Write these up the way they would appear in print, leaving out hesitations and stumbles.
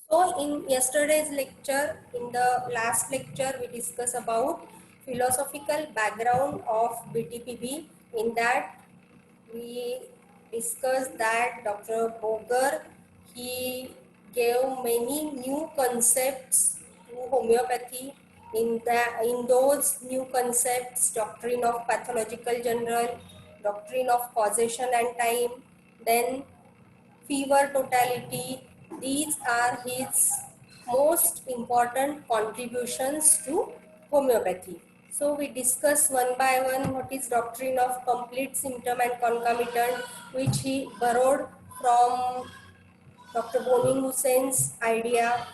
So in yesterday's lecture, in the last lecture, we discussed about philosophical background of BTPB. In that, we discussed that Dr. Boger, he gave many new concepts to homeopathy. In those new concepts, doctrine of pathological general, doctrine of causation and time, then fever totality. These are his most important contributions to homeopathy. So we discuss one by one what is doctrine of complete symptom and concomitant, which he borrowed from Dr. Boning Hussein's idea.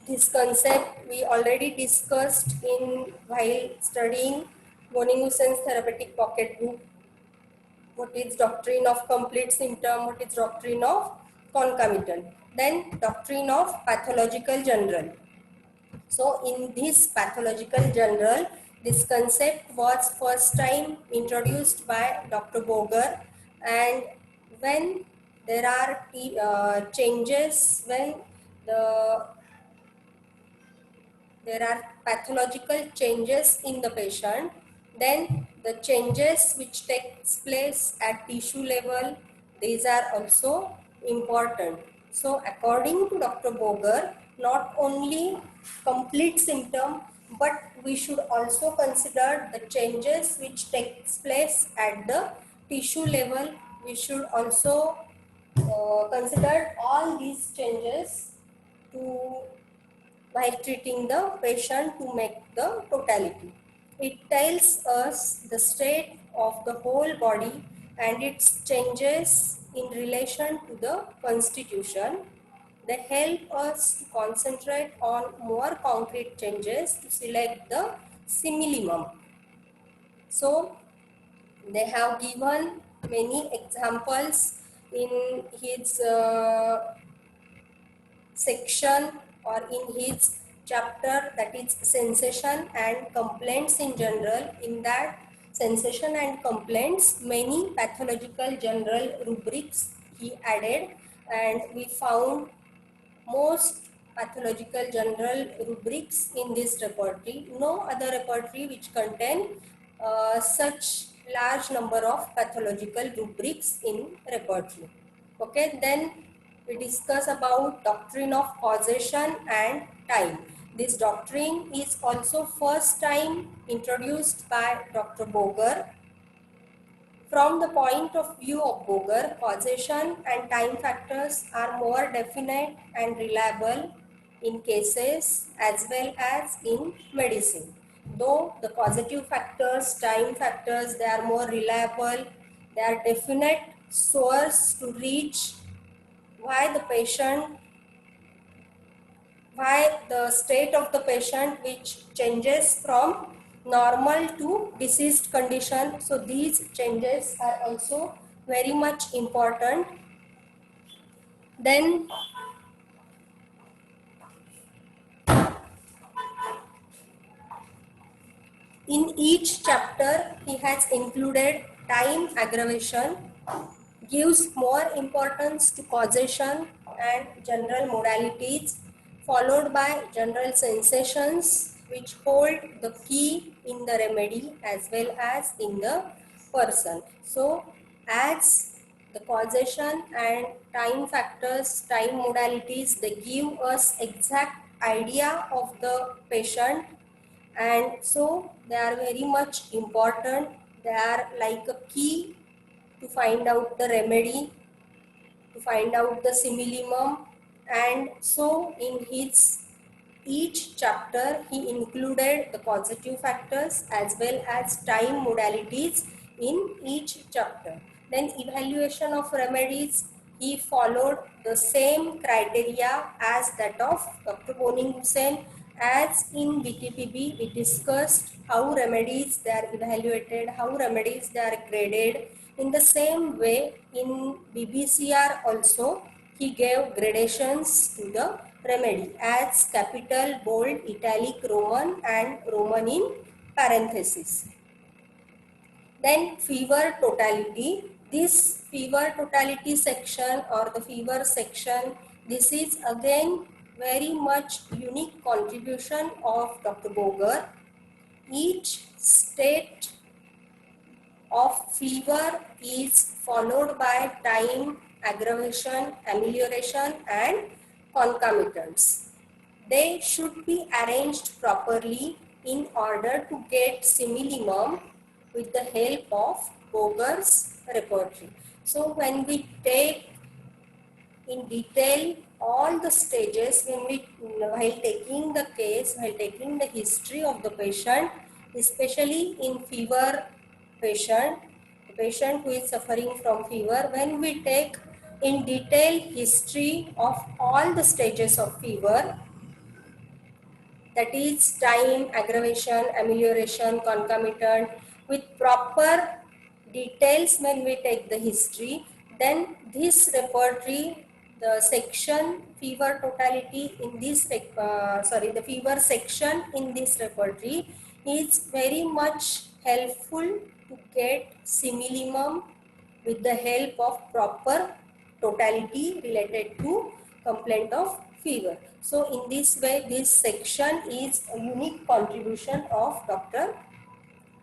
This concept we already discussed in while studying Boning Hussein's therapeutic pocket book. What is doctrine of complete symptom, what is doctrine of concomitant, then doctrine of pathological general. So in this pathological general, this concept was first time introduced by Dr. Boger, and when there are changes, when the there are pathological changes in the patient, then the changes which takes place at tissue level, these are also important. So according to Dr. Boger, not only complete symptom, but we should also consider the changes which takes place at the tissue level. We should also consider all these changes to while treating the patient to make the totality. It tells us the state of the whole body and its changes in relation to the constitution. They help us to concentrate on more concrete changes to select the simillimum. So they have given many examples in his section or in his chapter, that is sensation and complaints in general. In that sensation and complaints, many pathological general rubrics he added, and we found most pathological general rubrics in this repertory. No other repertory which contain such large number of pathological rubrics in repertory. Okay, then we discuss about doctrine of causation and time. This doctrine is also first time introduced by Dr. Boger. From the point of view of Boger, causation and time factors are more definite and reliable in cases as well as in medicine. Though the causative factors, time factors, they are more reliable, they are definite source to reach why the state of the patient which changes from normal to diseased condition. So these changes are also very much important. Then in each chapter he has included time aggravation, gives more importance to causation and general modalities, followed by general sensations which hold the key in the remedy as well as in the person. So as the causation and time factors, time modalities, they give us exact idea of the patient, and so they are very much important. They are like a key to find out the remedy, to find out the simillimum. And so in his each chapter he included the causative factors as well as time modalities in each chapter. Then evaluation of remedies, he followed the same criteria as that of Dr. Boning Hussain. As in BTPB, we discussed how remedies they are evaluated, how remedies they are graded. In the same way, in BBCR also, he gave gradations to the remedy as capital, bold, italic, Roman and Roman in parenthesis. Then fever totality. This fever totality section or the fever section This is again very much unique contribution of Dr. Boger. Each state of fever is followed by time, aggravation, amelioration and concomitants. They should be arranged properly in order to get similimum with the help of Boger's repertory. So when we take in detail all the stages when we while taking the case, while taking the history of the patient, especially in fever patient, the patient who is suffering from fever, when we take in detail history of all the stages of fever, that is time, aggravation, amelioration, concomitant, with proper details when we take the history, then this repertory, the section fever totality in this, the fever section in this repertory is very much helpful to get similimum with the help of proper totality related to complaint of fever. So in this way, this section is a unique contribution of Dr.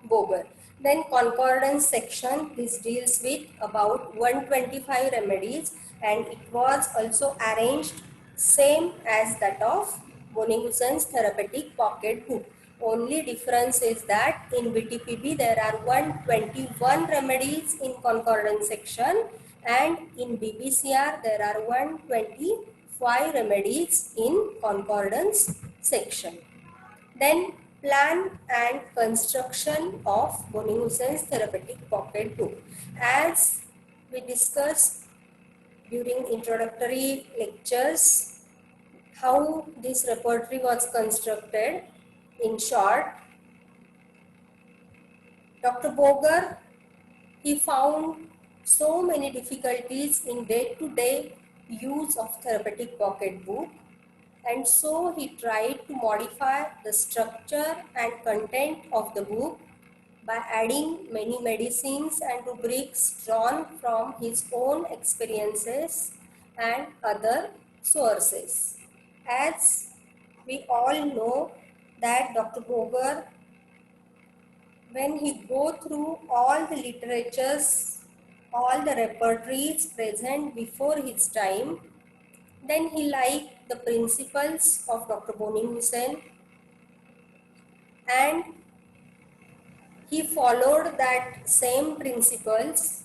Boger. Then concordance section, this deals with about 125 remedies and it was also arranged same as that of Boningussen's therapeutic pocket book. Only difference is that in BTPB there are 121 remedies in concordance section and in BBCR there are 125 remedies in concordance section. Then plan and construction of Boningussen's therapeutic pocket book. As we discussed during introductory lectures, how this repertory was constructed. In short, Dr. Boger, he found so many difficulties in day-to-day use of therapeutic pocket book, and so he tried to modify the structure and content of the book by adding many medicines and rubrics drawn from his own experiences and other sources. As we all know that Dr. Boger, when he go through all the literatures, all the repertories present before his time, then he liked the principles of Dr. Boninghusen and he followed that same principles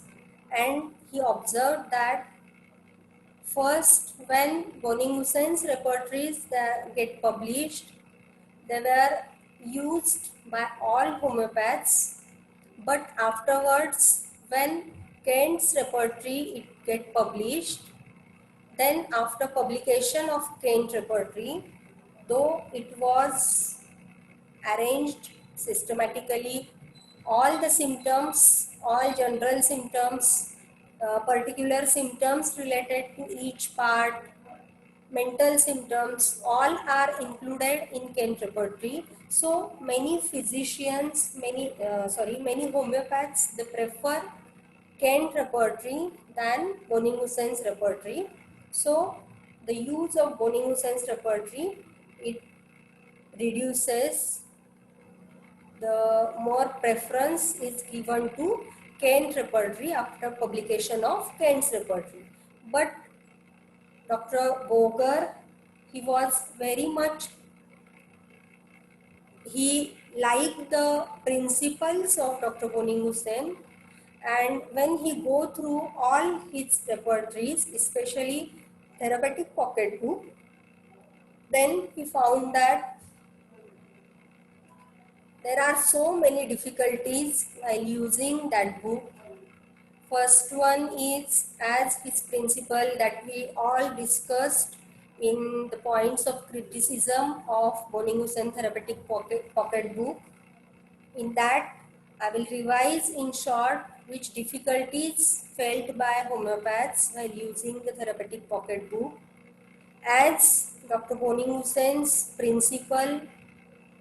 and he observed that first when Boninghusen's repertories get published, they were used by all homeopaths, but afterwards when Kent's repertory it get published, then after publication of Kent repertory, though it was arranged systematically, all the symptoms, all general symptoms, particular symptoms related to each part, mental symptoms, all are included in Kent repertory. So many physicians, many homeopaths, they prefer Kent repertory than Boninghusen's repertory. So the use of Boninghusen's repertory, it reduces, the more preference is given to Kent repertory after publication of Kent's repertory. But Dr. Boger, he was very much, he liked the principles of Dr. Boninghusen, and when he go through all his repertories, especially therapeutic pocket book, then he found that there are so many difficulties while using that book. First one is as his principle that we all discussed in the points of criticism of Boninghusen therapeutic pocket book. In that, I will revise in short which difficulties felt by homeopaths while using the therapeutic pocket book. As Dr. Boninghusen's principle,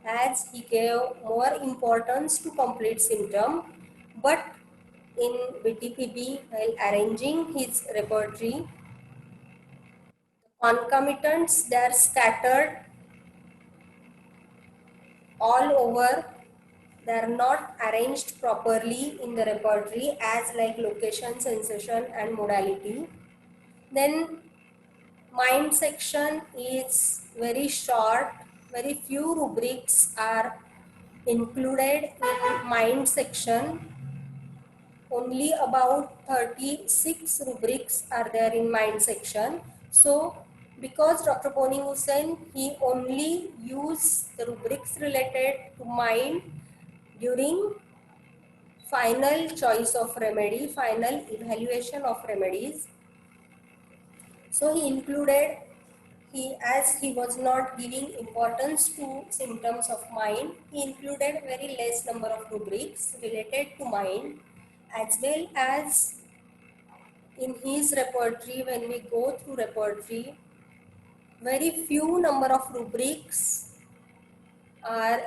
as he gave more importance to complete symptom, but in BTPB, while arranging his repertory, the concomitants, they are scattered all over. They are not arranged properly in the repertory as like location, sensation and modality. Then mind section is very short. Very few rubrics are included in mind section. Only about 36 rubrics are there in mind section. So because Dr. Poning Hussain, he only used the rubrics related to mind during final choice of remedy, final evaluation of remedies. So he included, as he was not giving importance to symptoms of mind, he included very less number of rubrics related to mind, as well as in his repertory. When we go through repertory, very few number of rubrics are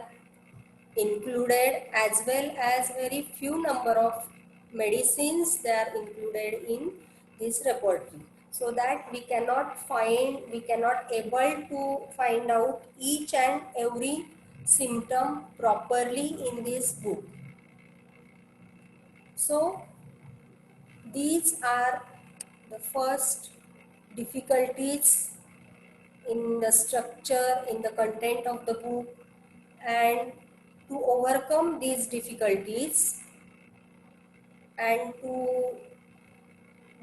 included, as well as very few number of medicines they are included in this repertory, so that we cannot able to find out each and every symptom properly in this book. So these are the first difficulties in the structure, in the content of the book. And to overcome these difficulties and to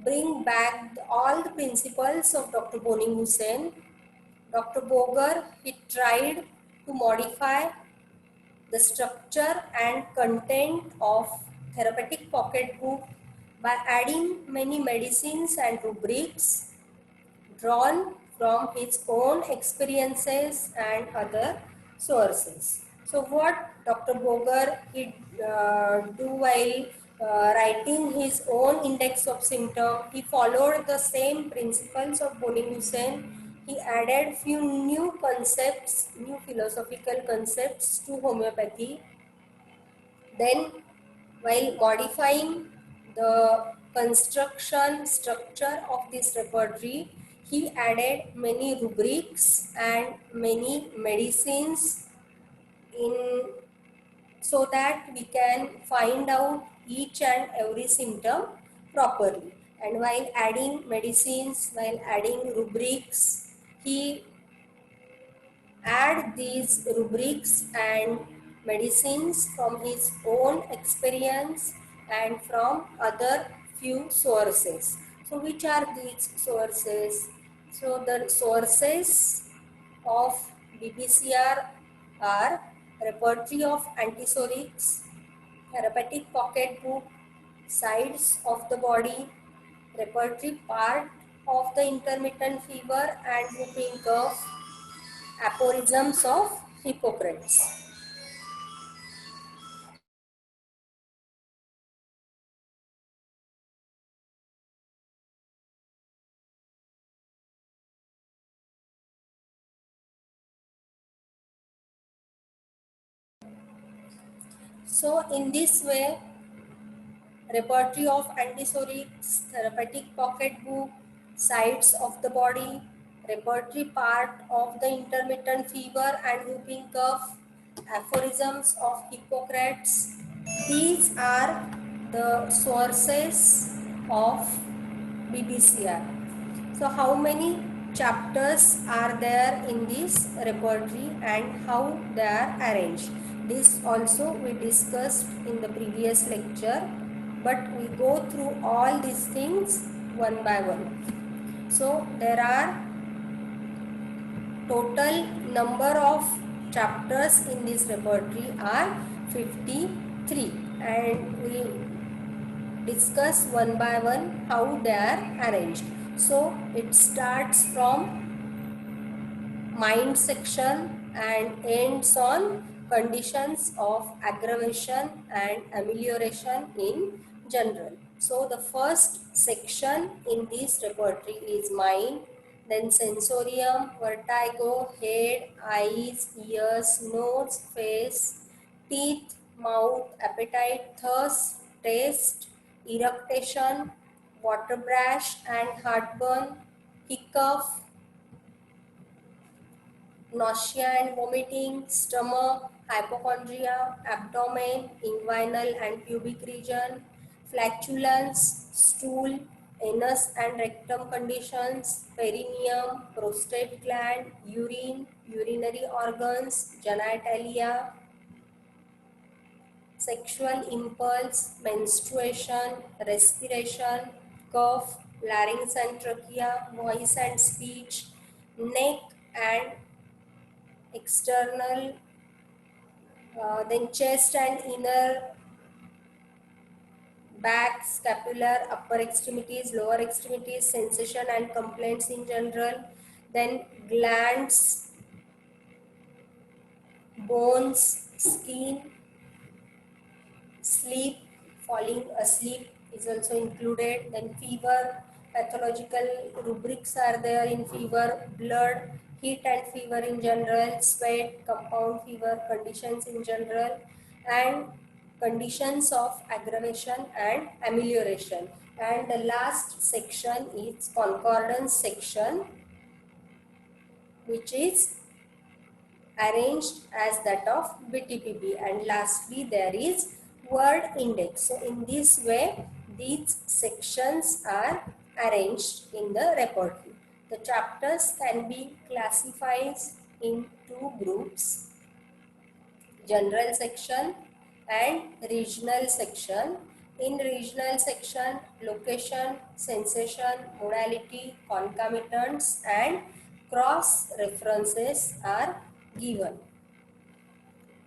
bring back all the principles of Dr. Poning Hussain, Dr. Boger, he tried to modify the structure and content of therapeutic pocket book by adding many medicines and rubrics drawn from his own experiences and other sources. So what Dr. Boger he do while writing his own index of symptom, he followed the same principles of Poning Hussain. He added few new concepts, new philosophical concepts to homeopathy. Then, while modifying the structure of this repertory, he added many rubrics and many medicines in, so that we can find out each and every symptom properly. And while adding medicines, while adding rubrics, he add these rubrics and medicines from his own experience and from other few sources. So which are these sources? So the sources of BPCR are repertory of antisorics, therapeutic pocket book, sides of the body, repertory part of the intermittent fever and whooping cough, aphorisms of Hippocrates. So in this way, repertory of antisorics, therapeutic pocket book, sides of the body, repertory part of the intermittent fever and whooping cough, aphorisms of Hippocrates. These are the sources of BBCR. So how many chapters are there in this repertory and how they are arranged? This also we discussed in the previous lecture, but we go through all these things one by one. So there are total number of chapters in this repertory are 53, and we discuss one by one how they are arranged. So it starts from mind section and ends on conditions of aggravation and amelioration in general. So the first section in this repertory is mind, then sensorium, vertigo, head, eyes, ears, nose, face, teeth, mouth, appetite, thirst, taste, eructation, water brush and heartburn, hiccough, nausea and vomiting, stomach, hypochondria, abdomen, inguinal and pubic region, flatulence, stool, anus and rectum conditions, perineum, prostate gland, urine, urinary organs, genitalia, sexual impulse, menstruation, respiration, cough, larynx and trachea, voice and speech, neck and external, then chest and inner, back, scapular, upper extremities, lower extremities, sensation and complaints in general, then glands, bones, skin, sleep, falling asleep is also included, then fever, pathological rubrics are there in fever, blood, heat and fever in general, sweat, compound fever, conditions in general, and conditions of aggravation and amelioration. And the last section is concordance section, which is arranged as that of BTPP, and lastly there is word index. So in this way these sections are arranged in the repertory. The chapters can be classified in two groups: general section and regional section. In regional section, location, sensation, modality, concomitants and cross references are given.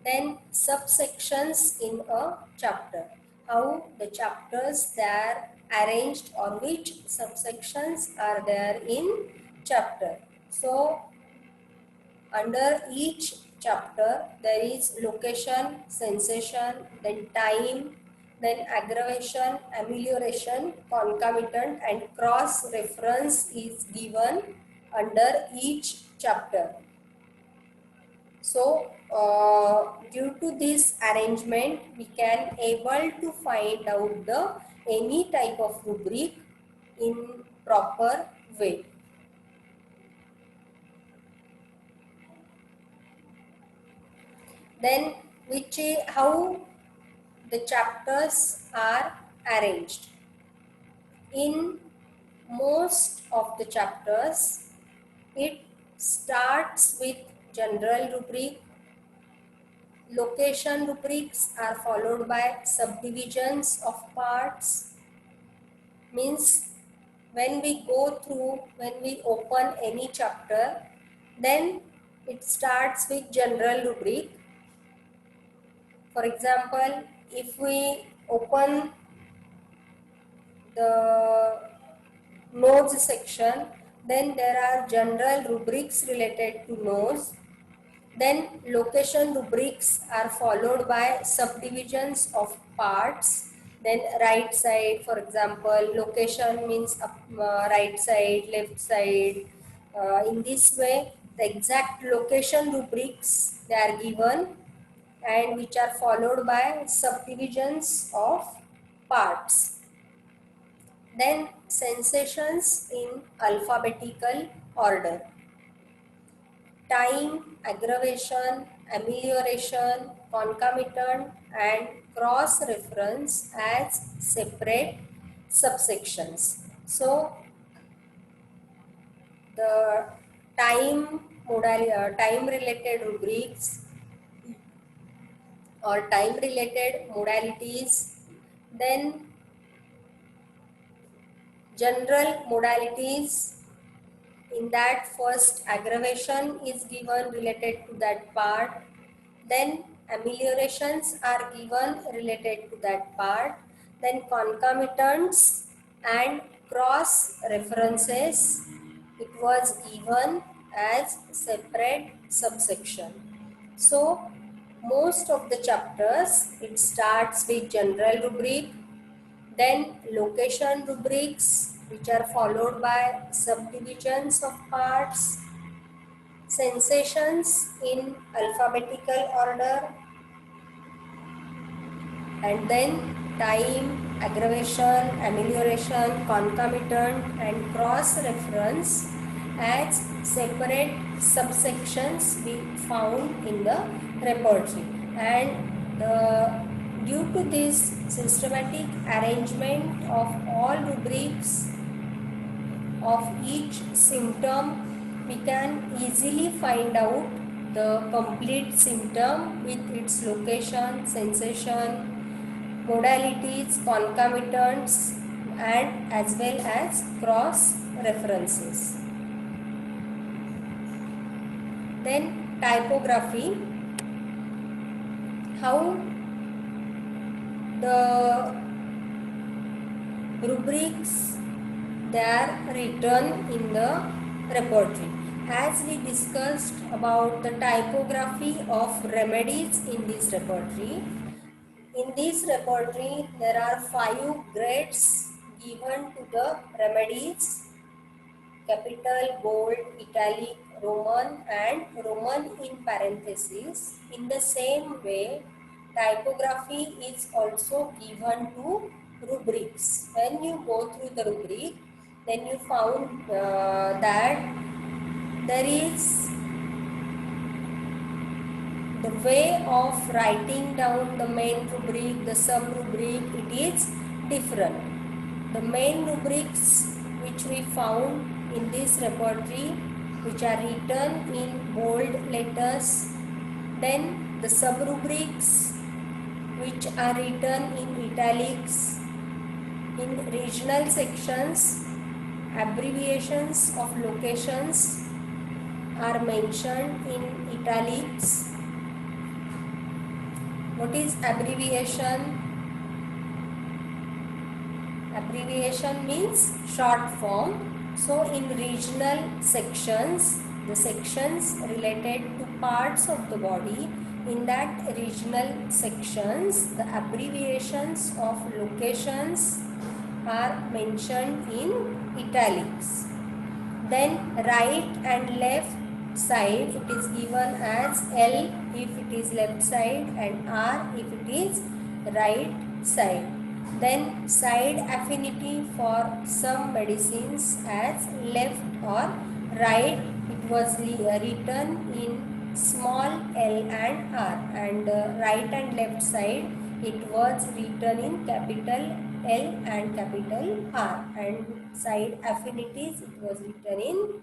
Then subsections in a chapter. How the chapters they are arranged, or which subsections are there in chapter. So under each chapter there is location, sensation, then time, then aggravation, amelioration, concomitant and cross reference is given under each chapter. So due to this arrangement we can able to find out the any type of rubric in proper way. Then how the chapters are arranged. In most of the chapters it starts with general rubric. Location rubrics are followed by subdivisions of parts. Means when we open any chapter, then it starts with general rubric. For example, if we open the nose section, then there are general rubrics related to nose. Then location rubrics are followed by subdivisions of parts. Then right side, for example, location means right side, left side. In this way, the exact location rubrics they are given, and which are followed by subdivisions of parts. Then sensations in alphabetical order. Time, aggravation, amelioration, concomitant and cross reference as separate subsections. So the time related rubrics or time related modalities, then general modalities. In that, first aggravation is given related to that part, then ameliorations are given related to that part, then concomitants and cross references it was given as separate subsection. So most of the chapters it starts with general rubric, then location rubrics which are followed by subdivisions of parts, sensations in alphabetical order, and then time, aggravation, amelioration, concomitant and cross reference as separate subsections we found in the repertory. And due to this systematic arrangement of all rubrics of each symptom, we can easily find out the complete symptom with its location, sensation, modalities, concomitants, and as well as cross references. Then typography, how the rubrics they are written in the repertory. As we discussed about the typography of remedies in this repertory, there are 5 grades given to the remedies: capital, bold, italic, Roman, and Roman in parentheses. In the same way, typography is also given to rubrics. When you go through the rubric, then you found that there is the way of writing down the main rubric, the sub-rubric, it is different. The main rubrics which we found in this repertory, which are written in bold letters, then the sub-rubrics which are written in italics. In regional sections, abbreviations of locations are mentioned in italics. What is abbreviation? Abbreviation means short form. So in regional sections, the sections related to parts of the body, in that regional sections, the abbreviations of locations are mentioned in italics. Then right and left side, it is given as L if it is left side and R if it is right side. Then side affinity for some medicines as left or right, it was written in small l and r, and right and left side it was written in capital L and capital R, and side affinities it was written in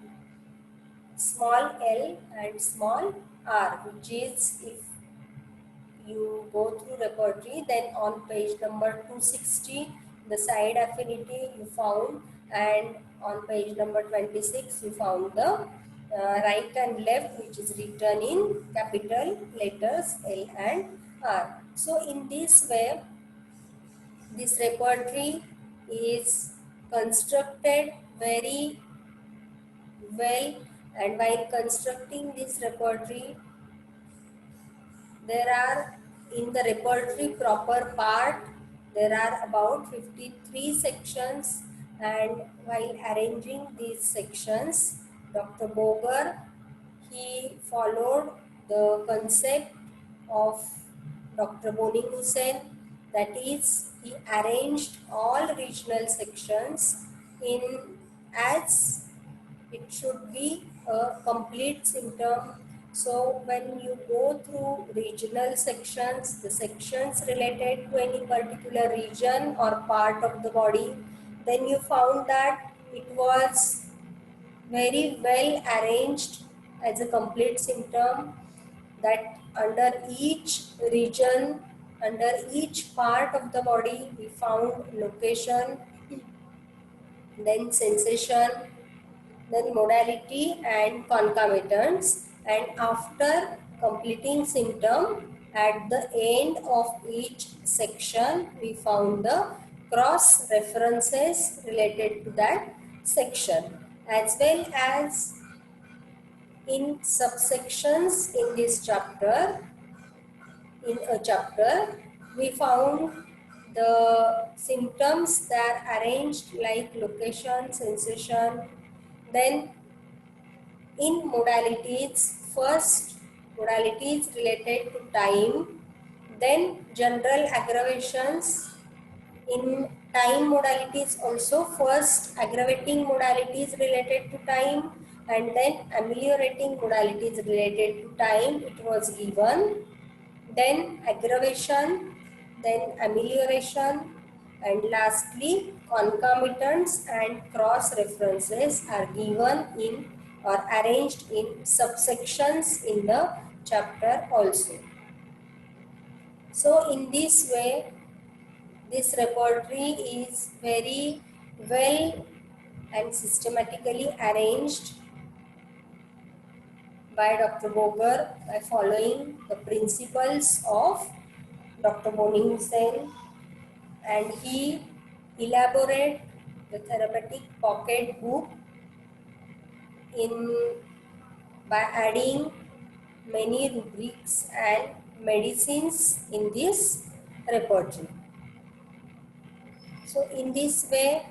small l and small r, which is, if you go through repertory, then on page number 260 the side affinity you found, and on page number 26 you found the right and left, which is written in capital letters L and R. So in this way this repertory is constructed very well, and while constructing this repertory, there are, in the repertory proper part, there are about 53 sections, and while arranging these sections, Dr. Boger, he followed the concept of Dr. Boning Hussain, that is, he arranged all regional sections in as it should be a complete symptom. So when you go through regional sections, the sections related to any particular region or part of the body, then you found that it was very well arranged as a complete symptom, that under each region, under each part of the body, we found location, then sensation, then modality and concomitants, and after completing symptom, at the end of each section we found the cross references related to that section, as well as in subsections in this chapter. In a chapter we found the symptoms that are arranged like location, sensation. Then in modalities, first modalities related to time, then general aggravations. In time modalities also, first aggravating modalities related to time, and then ameliorating modalities related to time it was given, then aggravation, then amelioration, and lastly concomitants and cross references are given in or arranged in subsections in the chapter also. So in this way, this repertory is very well and systematically arranged by Dr. Boger by following the principles of Dr. Boning-Hussain, and he elaborate the therapeutic pocket book in by adding many rubrics and medicines in this repertory. So in this way,